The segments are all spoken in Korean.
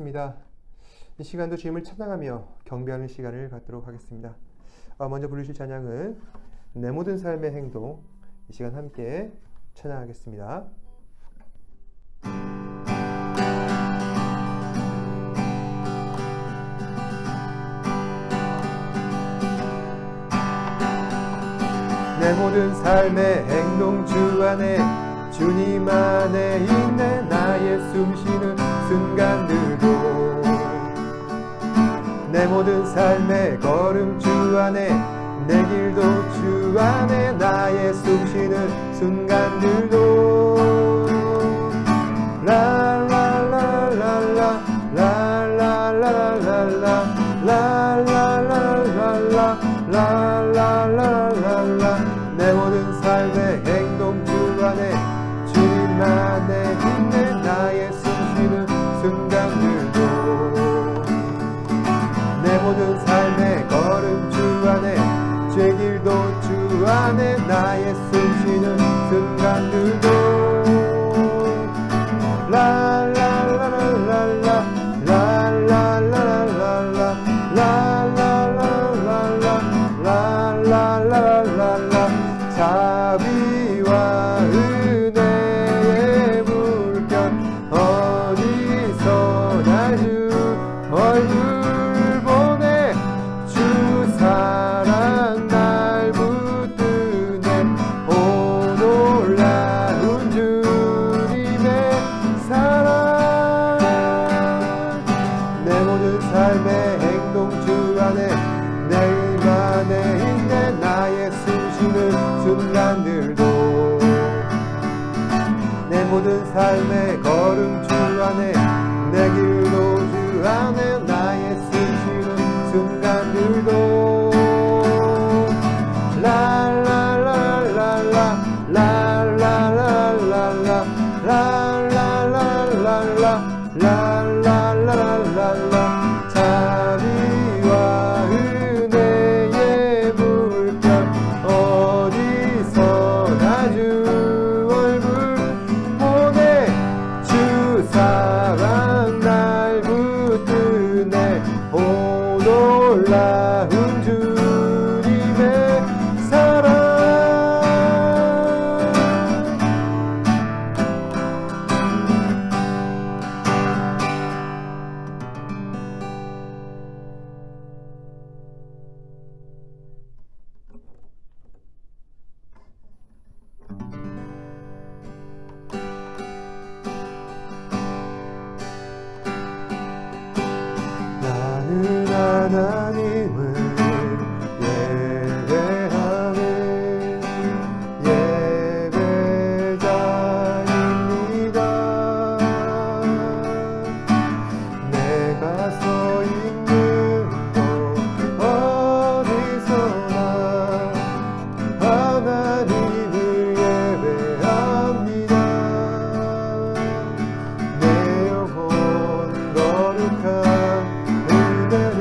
감사합니다. 이 시간도 주님을 찬양하며 경배하는 시간을 갖도록 하겠습니다. 먼저 부르실 찬양은 내 모든 삶의 행동, 이 시간 함께 찬양하겠습니다. 내 모든 삶의 행동 주 안에 주님 안에 있네. 나의 숨쉬는 순간들도 내 모든 삶의 걸음 주 안에 내 길도 주 안에 나의 숨쉬는 순간들도 라라라라라 라라라라라 라라라라라 라라라라라 내 모든 삶의 행동 주 안에 주님 안에 있네. 나의 숨쉬는 순간들도 내 모든 삶의 걸음 주 안에 제 길도 주 안에 나의 숨쉬는 순간들도 라라라라라 라라라라라 라라라라라 라라라라라 자비와 은혜의 물결 어디서나 주 얼굴 보내 주 사랑 날 붙드네. 오 놀라운 주님의 사랑 내 모든 삶의 행동 주 안에 내 일 안에 있네. 나의 숨쉬는 순간들도 내 모든 삶의 걸음 주 안에 내 길도 주 안에 나의 숨쉬는 순간들도 라라라라라 라라라라라 라라라라라 라라라라라 자비와 은혜의 물결 어디서나 주 얼굴 보내 주 사랑 날 붙드네. 오 놀라운 주님의 사랑 나는 하나님을 예배하는 예배자입니다. 내가 서 있는 곳 어디서나 하나님을 예배합니다. 내 영혼 거룩한 은혜를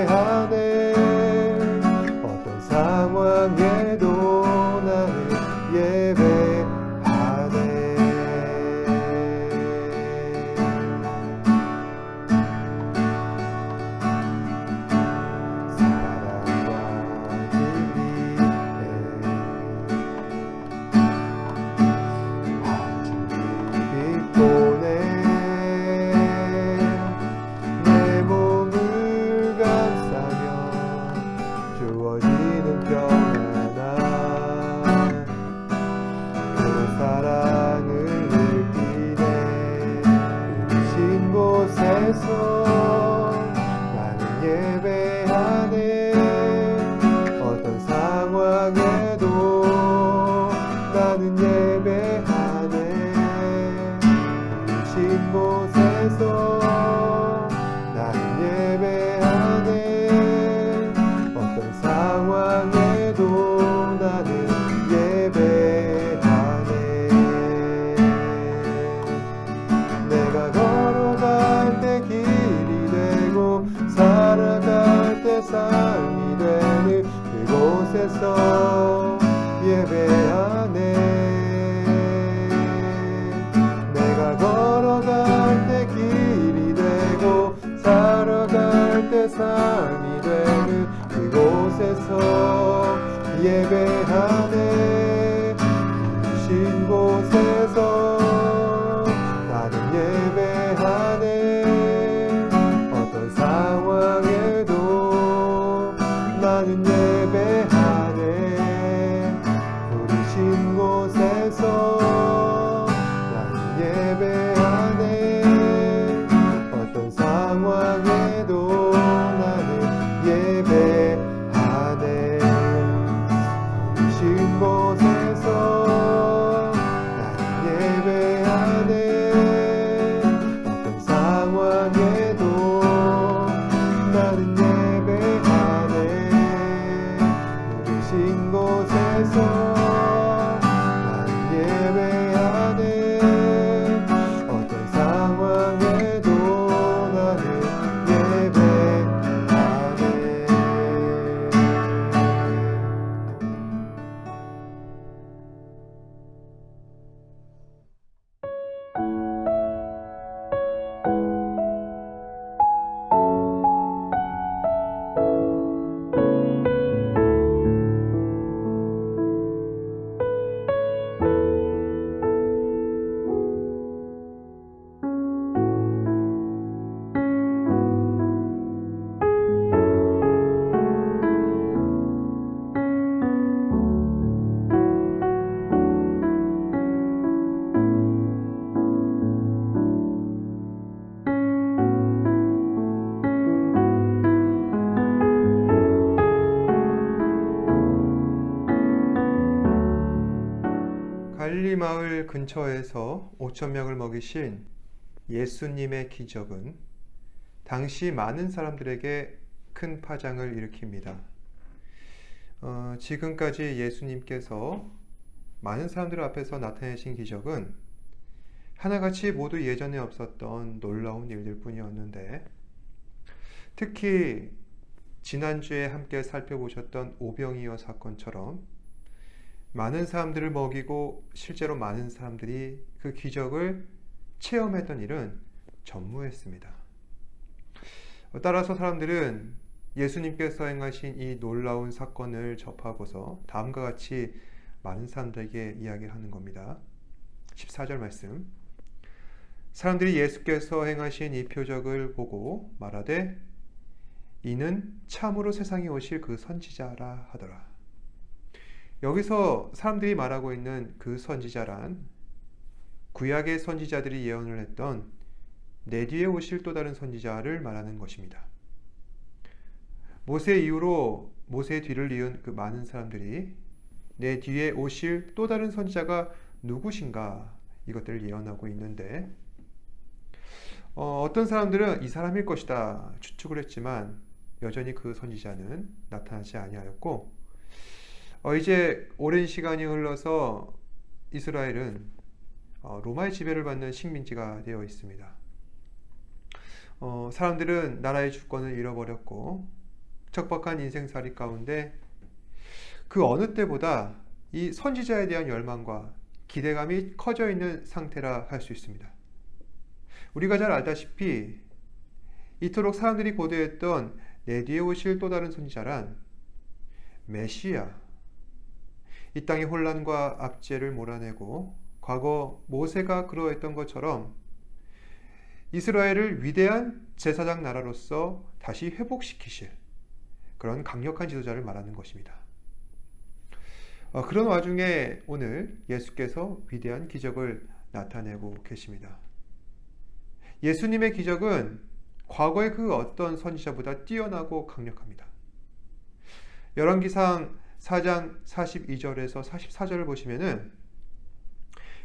예배하네. 어떤 상황에도 나는 예배하네. 사랑과 내 몸을 감싸며 주어지는 평안한 그 사랑을 느끼네. 그리신 곳에서 나는 예배하네. 어떤 상황에도 나는 예배하네. 그리신 곳에서 나는 예배하네. 어떤 상황에도 나는 예배하네. 내가 걸어갈 때 길이 되고 살아갈 때 삶이 되는 그곳에서 예배하네. 내가 걸어갈 때 길이 되고 살아갈 때 삶이 되는 그곳에서 예배하네. 부르신 곳에서 나는 예배하네. 어떤 상황에도 나는 예배하네. 부르신 곳에서 나는 예배하네. 어떤 상황에도 나는 예배하네. 부르신 곳에서 나는 예배하네. 어떤 상황에도 나는 예배하네. 부르신 곳에서 나는 예배하네. 어떤 상황에도 나는 예배하네. 갈릴리 마을 근처에서 5천 명을 먹이신 예수님의 기적은 당시 많은 사람들에게 큰 파장을 일으킵니다. 지금까지 예수님께서 많은 사람들 앞에서 나타내신 기적은 하나같이 모두 예전에 없었던 놀라운 일들 뿐이었는데, 특히 지난주에 함께 살펴보셨던 오병이어 사건처럼 많은 사람들을 먹이고 실제로 많은 사람들이 그 기적을 체험했던 일은 전무했습니다. 따라서 사람들은 예수님께서 행하신 이 놀라운 사건을 접하고서 다음과 같이 많은 사람들에게 이야기를 하는 겁니다. 14절 말씀. 사람들이 예수께서 행하신 이 표적을 보고 말하되 이는 참으로 세상에 오실 그 선지자라 하더라. 여기서 사람들이 말하고 있는 그 선지자란 구약의 선지자들이 예언을 했던 내 뒤에 오실 또 다른 선지자를 말하는 것입니다. 모세 이후로 모세의 뒤를 이은 그 많은 사람들이 내 뒤에 오실 또 다른 선지자가 누구신가 이것들을 예언하고 있는데, 어떤 사람들은 이 사람일 것이다 추측을 했지만 여전히 그 선지자는 나타나지 아니하였고, 이제 오랜 시간이 흘러서 이스라엘은 로마의 지배를 받는 식민지가 되어 있습니다. 사람들은 나라의 주권을 잃어버렸고 척박한 인생살이 가운데 그 어느 때보다 이 선지자에 대한 열망과 기대감이 커져 있는 상태라 할 수 있습니다. 우리가 잘 알다시피 이토록 사람들이 고대했던 내 뒤에 오실 또 다른 선지자란 메시아, 이 땅의 혼란과 압제를 몰아내고 과거 모세가 그러했던 것처럼 이스라엘을 위대한 제사장 나라로서 다시 회복시키실 그런 강력한 지도자를 말하는 것입니다. 그런 와중에 오늘 예수께서 위대한 기적을 나타내고 계십니다. 예수님의 기적은 과거의 그 어떤 선지자보다 뛰어나고 강력합니다. 열왕기상 4장 42절에서 44절을 보시면은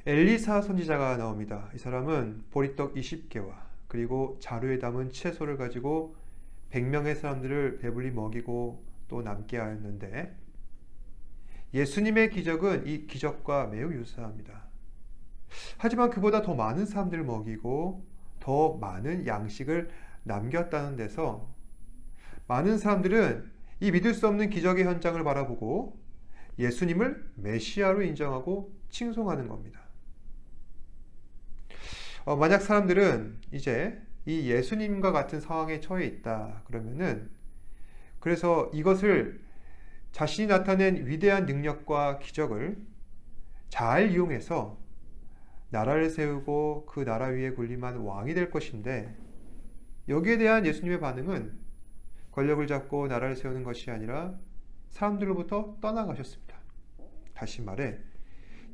엘리사 선지자가 나옵니다. 이 사람은 보리떡 20개와 그리고 자루에 담은 채소를 가지고 100명의 사람들을 배불리 먹이고 또 남게 하였는데, 예수님의 기적은 이 기적과 매우 유사합니다. 하지만 그보다 더 많은 사람들을 먹이고 더 많은 양식을 남겼다는 데서 많은 사람들은 이 믿을 수 없는 기적의 현장을 바라보고 예수님을 메시아로 인정하고 칭송하는 겁니다. 만약 사람들은 이제 이 예수님과 같은 상황에 처해 있다 그러면은, 그래서 이것을 자신이 나타낸 위대한 능력과 기적을 잘 이용해서 나라를 세우고 그 나라 위에 군림한 왕이 될 것인데, 여기에 대한 예수님의 반응은 권력을 잡고 나라를 세우는 것이 아니라 사람들로부터 떠나가셨습니다. 다시 말해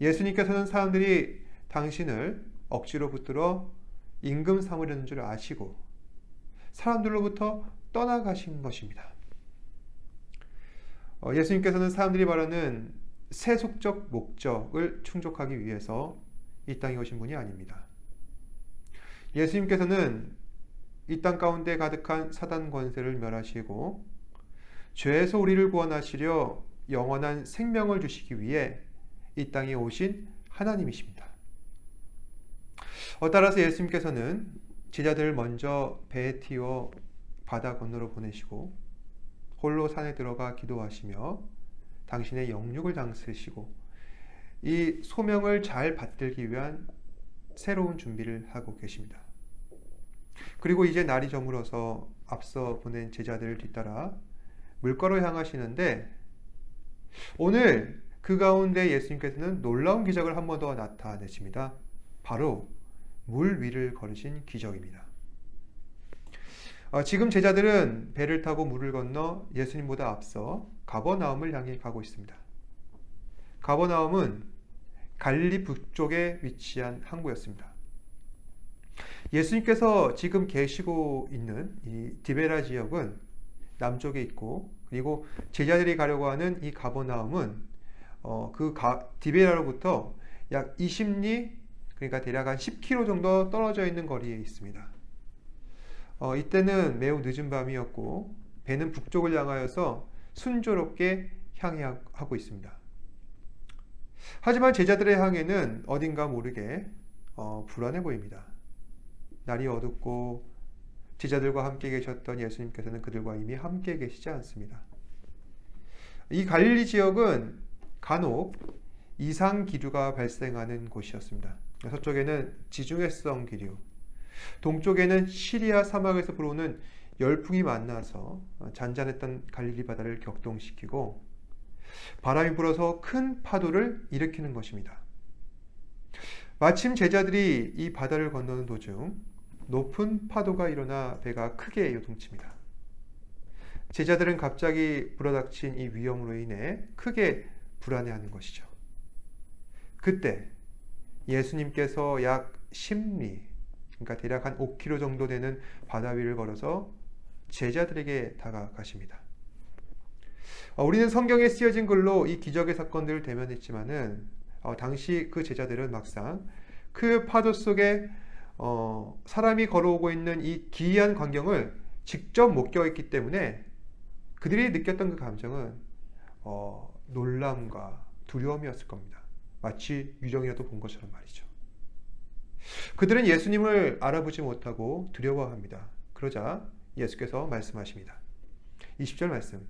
예수님께서는 사람들이 당신을 억지로 붙들어 임금 삼으려는 줄 아시고 사람들로부터 떠나가신 것입니다. 예수님께서는 사람들이 말하는 세속적 목적을 충족하기 위해서 이 땅에 오신 분이 아닙니다. 예수님께서는 이 땅 가운데 가득한 사단 권세를 멸하시고 죄에서 우리를 구원하시려 영원한 생명을 주시기 위해 이 땅에 오신 하나님이십니다. 따라서 예수님께서는 제자들을 먼저 배에 띄워 바다 건너로 보내시고 홀로 산에 들어가 기도하시며 당신의 영육을 당쓰시고 이 소명을 잘 받들기 위한 새로운 준비를 하고 계십니다. 그리고 이제 날이 저물어서 앞서 보낸 제자들을 뒤따라 물가로 향하시는데, 오늘 그 가운데 예수님께서는 놀라운 기적을 한 번 더 나타내십니다. 바로 물 위를 걸으신 기적입니다. 지금 제자들은 배를 타고 물을 건너 예수님보다 앞서 가버나움을 향해 가고 있습니다. 가버나움은 갈릴리 북쪽에 위치한 항구였습니다. 예수님께서 지금 계시고 있는 이 디베라 지역은 남쪽에 있고, 그리고 제자들이 가려고 하는 이 가버나움은 디베라로부터 약 20리, 그러니까 대략 한 10km 정도 떨어져 있는 거리에 있습니다. 이때는 매우 늦은 밤이었고 배는 북쪽을 향하여서 순조롭게 향하고 있습니다. 하지만 제자들의 항해는 어딘가 모르게 불안해 보입니다. 날이 어둡고 제자들과 함께 계셨던 예수님께서는 그들과 이미 함께 계시지 않습니다. 이 갈릴리 지역은 간혹 이상 기류가 발생하는 곳이었습니다. 서쪽에는 지중해성 기류, 동쪽에는 시리아 사막에서 불어오는 열풍이 만나서 잔잔했던 갈릴리 바다를 격동시키고 바람이 불어서 큰 파도를 일으키는 것입니다. 마침 제자들이 이 바다를 건너는 도중 높은 파도가 일어나 배가 크게 요동칩니다. 제자들은 갑자기 불어닥친 이 위험으로 인해 크게 불안해하는 것이죠. 그때 예수님께서 약 10리, 그러니까 대략 한 5km 정도 되는 바다 위를 걸어서 제자들에게 다가가십니다. 우리는 성경에 쓰여진 글로 이 기적의 사건들을 대면했지만은 당시 그 제자들은 막상 그 파도 속에 사람이 걸어오고 있는 이 기이한 광경을 직접 목격했기 때문에 그들이 느꼈던 그 감정은 놀람과 두려움이었을 겁니다. 마치 유령이라도 본 것처럼 말이죠. 그들은 예수님을 알아보지 못하고 두려워합니다. 그러자 예수께서 말씀하십니다. 20절 말씀.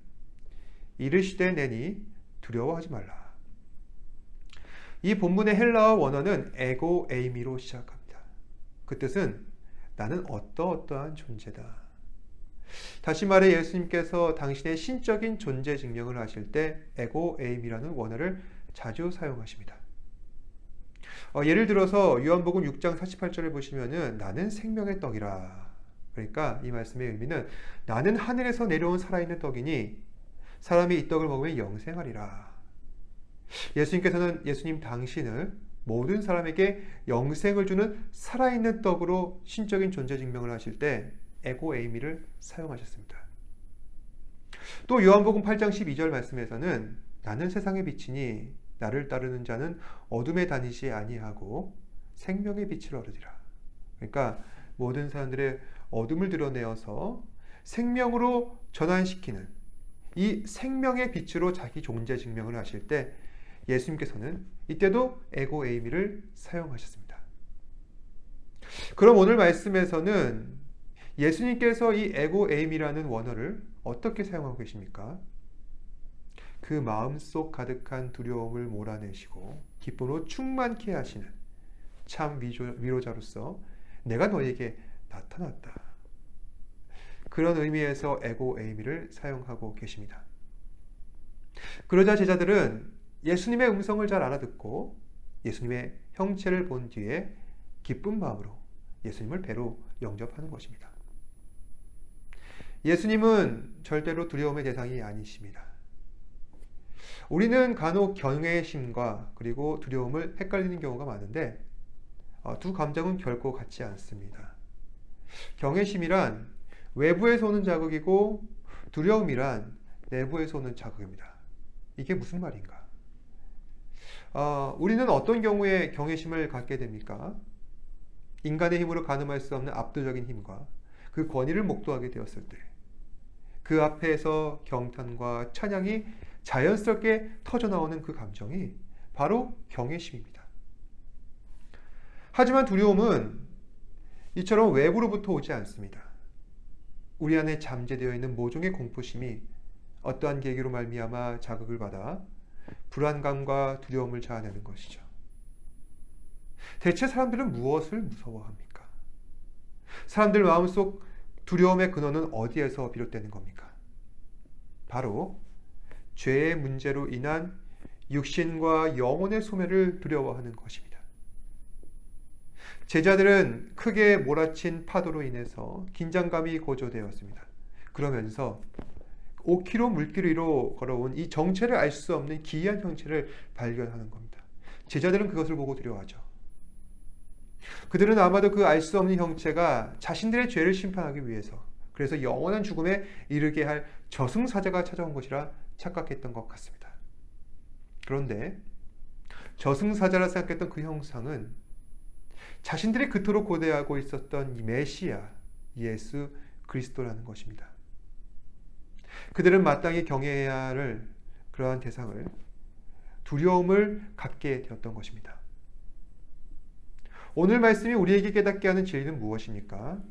이르시되 내니 두려워하지 말라. 이 본문의 헬라어 원어는 에고 에이미로 시작합니다. 그 뜻은 나는 어떠어떠한 존재다. 다시 말해 예수님께서 당신의 신적인 존재 증명을 하실 때 에고 에이미라는 원어를 자주 사용하십니다. 예를 들어서 요한복음 6장 48절을 보시면은 나는 생명의 떡이라. 그러니까 이 말씀의 의미는 나는 하늘에서 내려온 살아있는 떡이니 사람이 이 떡을 먹으면 영생하리라. 예수님 당신을 모든 사람에게 영생을 주는 살아있는 떡으로 신적인 존재 증명을 하실 때 에고 에이미를 사용하셨습니다. 또 요한복음 8장 12절 말씀에서는 나는 세상의 빛이니 나를 따르는 자는 어둠에 다니지 아니하고 생명의 빛을 얻으리라. 그러니까 모든 사람들의 어둠을 드러내어서 생명으로 전환시키는 이 생명의 빛으로 자기 존재 증명을 하실 때 예수님께서는 이때도 에고 에이미를 사용하셨습니다. 그럼 오늘 말씀에서는 예수님께서 이 에고 에이미라는 원어를 어떻게 사용하고 계십니까? 그 마음속 가득한 두려움을 몰아내시고 기쁨으로 충만케 하시는 참 위로자로서 내가 너에게 나타났다. 그런 의미에서 에고 에이미를 사용하고 계십니다. 그러자 제자들은 예수님의 음성을 잘 알아듣고 예수님의 형체를 본 뒤에 기쁜 마음으로 예수님을 배로 영접하는 것입니다. 예수님은 절대로 두려움의 대상이 아니십니다. 우리는 간혹 경외심과 그리고 두려움을 헷갈리는 경우가 많은데 두 감정은 결코 같지 않습니다. 경외심이란 외부에서 오는 자극이고 두려움이란 내부에서 오는 자극입니다. 이게 무슨 말인가? 우리는 어떤 경우에 경외심을 갖게 됩니까? 인간의 힘으로 가늠할 수 없는 압도적인 힘과 그 권위를 목도하게 되었을 때 그 앞에서 경탄과 찬양이 자연스럽게 터져나오는 그 감정이 바로 경외심입니다. 하지만 두려움은 이처럼 외부로부터 오지 않습니다. 우리 안에 잠재되어 있는 모종의 공포심이 어떠한 계기로 말미암아 자극을 받아 불안감과 두려움을 자아내는 것이죠. 대체 사람들은 무엇을 무서워합니까? 사람들 마음속 두려움의 근원은 어디에서 비롯되는 겁니까? 바로 죄의 문제로 인한 육신과 영혼의 소멸을 두려워하는 것입니다. 제자들은 크게 몰아친 파도로 인해서 긴장감이 고조되었습니다. 그러면서 5km 물길 위로 걸어온 이 정체를 알 수 없는 기이한 형체를 발견하는 겁니다. 제자들은 그것을 보고 두려워하죠. 그들은 아마도 그 알 수 없는 형체가 자신들의 죄를 심판하기 위해서 그래서 영원한 죽음에 이르게 할 저승사자가 찾아온 것이라 착각했던 것 같습니다. 그런데 저승사자라 생각했던 그 형상은 자신들이 그토록 고대하고 있었던 이 메시아 예수 그리스도라는 것입니다. 그들은 마땅히 경외해야 할 그러한 대상을 두려움을 갖게 되었던 것입니다. 오늘 말씀이 우리에게 깨닫게 하는 진리는 무엇입니까?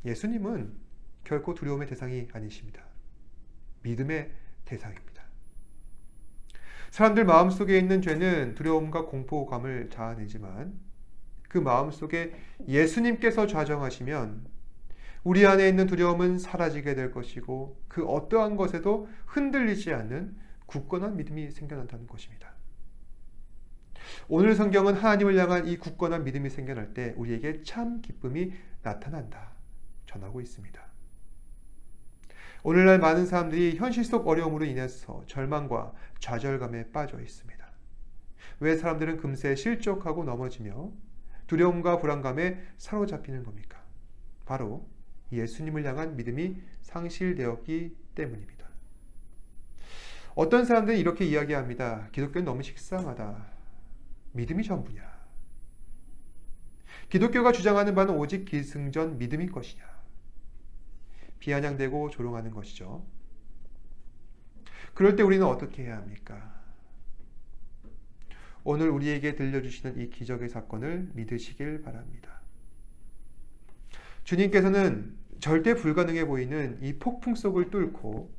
예수님은 결코 두려움의 대상이 아니십니다. 믿음의 대상입니다. 사람들 마음속에 있는 죄는 두려움과 공포감을 자아내지만 그 마음속에 예수님께서 좌정하시면 우리 안에 있는 두려움은 사라지게 될 것이고 그 어떠한 것에도 흔들리지 않는 굳건한 믿음이 생겨난다는 것입니다. 오늘 성경은 하나님을 향한 이 굳건한 믿음이 생겨날 때 우리에게 참 기쁨이 나타난다 전하고 있습니다. 오늘날 많은 사람들이 현실 속 어려움으로 인해서 절망과 좌절감에 빠져 있습니다. 왜 사람들은 금세 실족하고 넘어지며 두려움과 불안감에 사로잡히는 겁니까? 바로 예수님을 향한 믿음이 상실되었기 때문입니다. 어떤 사람들은 이렇게 이야기합니다. 기독교는 너무 식상하다. 믿음이 전부냐? 기독교가 주장하는 바는 오직 기승전 믿음일 것이냐? 비아냥대고 조롱하는 것이죠. 그럴 때 우리는 어떻게 해야 합니까? 오늘 우리에게 들려주시는 이 기적의 사건을 믿으시길 바랍니다. 주님께서는 절대 불가능해 보이는 이 폭풍 속을 뚫고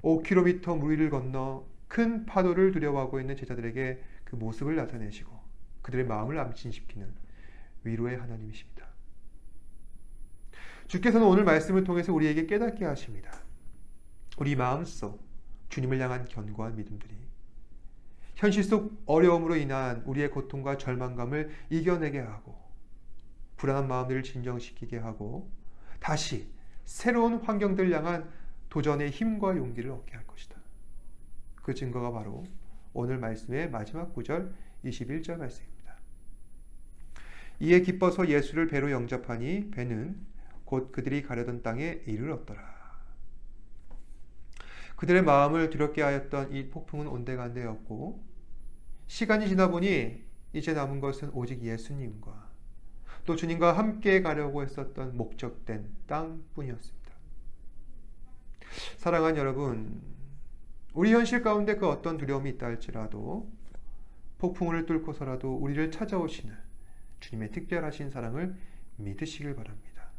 5km 물 위를 건너 큰 파도를 두려워하고 있는 제자들에게 그 모습을 나타내시고 그들의 마음을 안심시키는 위로의 하나님이십니다. 주께서는 오늘 말씀을 통해서 우리에게 깨닫게 하십니다. 우리 마음속 주님을 향한 견고한 믿음들이 현실 속 어려움으로 인한 우리의 고통과 절망감을 이겨내게 하고 불안한 마음들을 진정시키게 하고 다시 새로운 환경들을 향한 도전의 힘과 용기를 얻게 할 것이다. 그 증거가 바로 오늘 말씀의 마지막 구절 21절 말씀입니다. 이에 기뻐서 예수를 배로 영접하니 배는 곧 그들이 가려던 땅에 이르렀더라. 그들의 마음을 두렵게 하였던 이 폭풍은 온데간데였고 시간이 지나 보니 이제 남은 것은 오직 예수님과 또 주님과 함께 가려고 했었던 목적된 땅뿐이었습니다. 사랑하는 여러분, 우리 현실 가운데 그 어떤 두려움이 있다 할지라도 폭풍을 뚫고서라도 우리를 찾아오시는 주님의 특별하신 사랑을 믿으시길 바랍니다.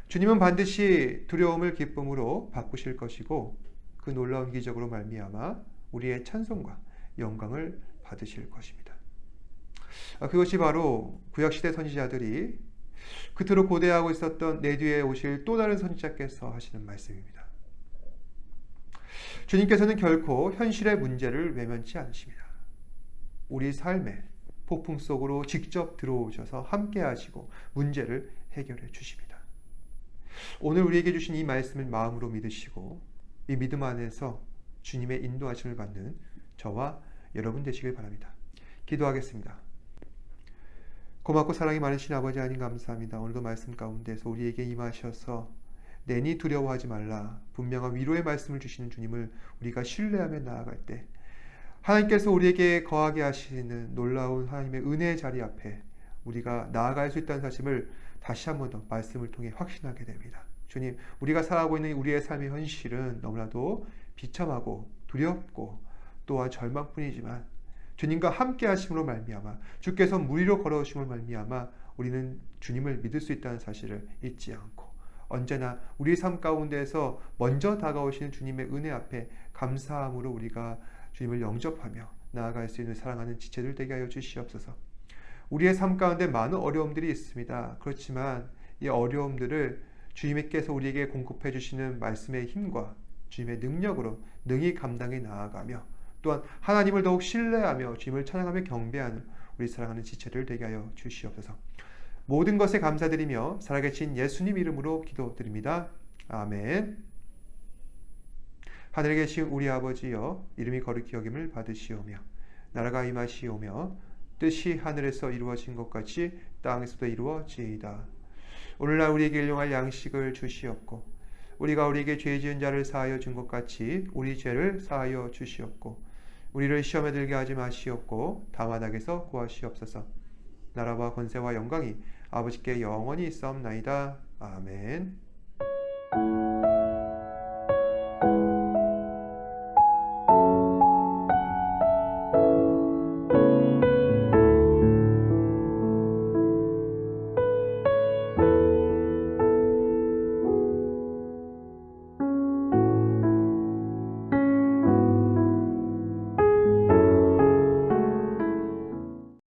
주님은 반드시 두려움을 기쁨으로 바꾸실 것이고 그 놀라운 기적으로 말미암아 우리의 찬송과 영광을 받으실 것입니다. 그것이 바로 구약시대 선지자들이 그토록 고대하고 있었던 내 뒤에 오실 또 다른 선지자께서 하시는 말씀입니다. 주님께서는 결코 현실의 문제를 외면치 않으십니다. 우리 삶의 폭풍 속으로 직접 들어오셔서 함께 하시고 문제를 해결해 주십니다. 오늘 우리에게 주신 이 말씀을 마음으로 믿으시고 이 믿음 안에서 주님의 인도하심을 받는 저와 여러분 되시길 바랍니다. 기도하겠습니다. 고맙고 사랑이 많으신 아버지 하나님 감사합니다. 오늘도 말씀 가운데서 우리에게 임하셔서 내니 두려워하지 말라 분명한 위로의 말씀을 주시는 주님을 우리가 신뢰하며 나아갈 때 하나님께서 우리에게 거하게 하시는 놀라운 하나님의 은혜의 자리 앞에 우리가 나아갈 수 있다는 사실을 다시 한 번 더 말씀을 통해 확신하게 됩니다. 주님, 우리가 살아가고 있는 우리의 삶의 현실은 너무나도 비참하고 두렵고 또한 절망뿐이지만 주님과 함께 하심으로 말미암아 주께서 물 위로 걸어오심으로 말미암아 우리는 주님을 믿을 수 있다는 사실을 잊지 않고 언제나 우리 삶 가운데에서 먼저 다가오시는 주님의 은혜 앞에 감사함으로 우리가 주님을 영접하며 나아갈 수 있는 사랑하는 지체들 되게 하여 주시옵소서. 우리의 삶 가운데 많은 어려움들이 있습니다. 그렇지만 이 어려움들을 주님께서 우리에게 공급해 주시는 말씀의 힘과 주님의 능력으로 능히 감당해 나아가며 또한 하나님을 더욱 신뢰하며 주님을 찬양하며 경배하는 우리 사랑하는 지체들 되게 하여 주시옵소서. 모든 것에 감사드리며 살아계신 예수님 이름으로 기도드립니다. 아멘. 하늘에 계신 우리 아버지여, 이름이 거룩히 여김을 받으시오며 나라가 임하시오며 뜻이 하늘에서 이루어진 것 같이 땅에서도 이루어지이다. 오늘날 우리에게 일용할 양식을 주시옵고 우리가 우리에게 죄 지은 자를 사하여 준 것 같이 우리 죄를 사하여 주시옵고 우리를 시험에 들게 하지 마시옵고 다만 악에서 구하시옵소서. 나라와 권세와 영광이 아버지께 영원히 있사옵나이다. 아멘.